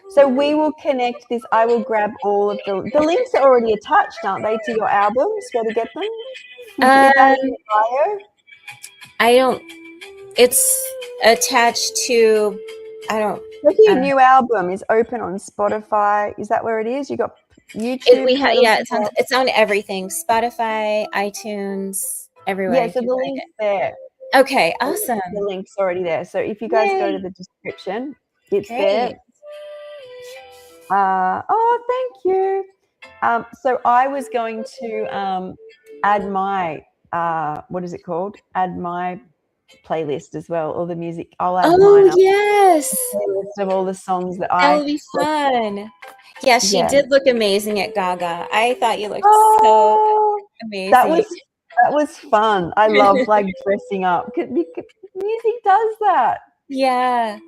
So we will connect this. I will grab all of the links are already attached, aren't they, to your albums? Where to get them? Is that in your bio? I don't. It's attached to. I don't. Your new album is open on Spotify. Is that where it is? You got YouTube. It's on everything. Spotify, iTunes, everywhere. Yeah, so the link's there. Okay, awesome. The link's already there. So if you guys go to the description, it's there. Thank you. So I was going to add my what is it called? Add my playlist as well, all the music. I'll add mine up. Yes. Playlist of all the songs that That'll be fun. Yeah, she did look amazing at Gaga. I thought you looked so amazing. That was fun. I love like dressing up. Music does that. Yeah.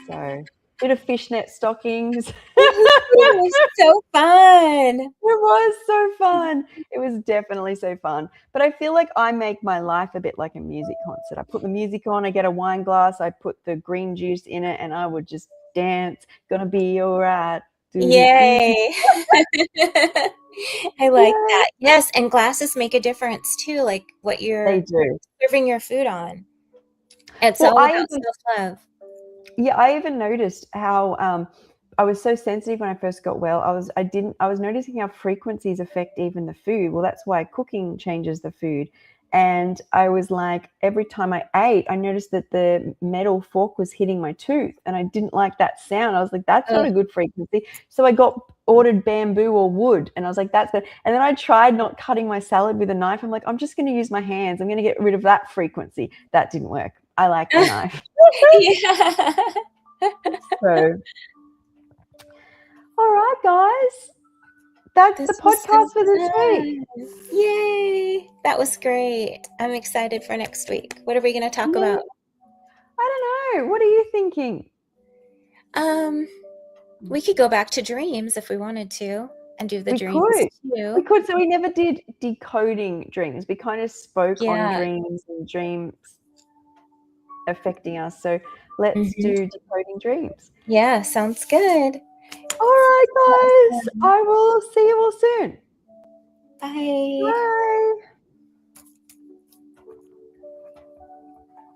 So bit of fishnet stockings. It was so fun. It was so fun. It was definitely so fun. But I feel like I make my life a bit like a music concert. I put the music on, I get a wine glass, I put the green juice in it, and I would just dance. Gonna be all right. Yay. I like that. Yes, and glasses make a difference too, like what you're serving your food on. It's all about self-love. Yeah, I even noticed how I was so sensitive when I first got well. I was noticing how frequencies affect even the food. Well, that's why cooking changes the food. And I was like, every time I ate, I noticed that the metal fork was hitting my tooth, and I didn't like that sound. I was like, that's not a good frequency. So I ordered bamboo or wood, and I was like, that's good. And then I tried not cutting my salad with a knife. I'm like, I'm just going to use my hands. I'm going to get rid of that frequency. That didn't work. I like the knife. So, all right, guys. That's the podcast for this week. Yay. That was great. I'm excited for next week. What are we going to talk about? I don't know. What are you thinking? We could go back to dreams if we wanted to and do the dreams too. We could. So we never did decoding dreams. We kind of spoke on dreams and dreams affecting us. So let's do decoding dreams. Yeah, sounds good. All right, guys. I will see you all soon. Bye. Bye.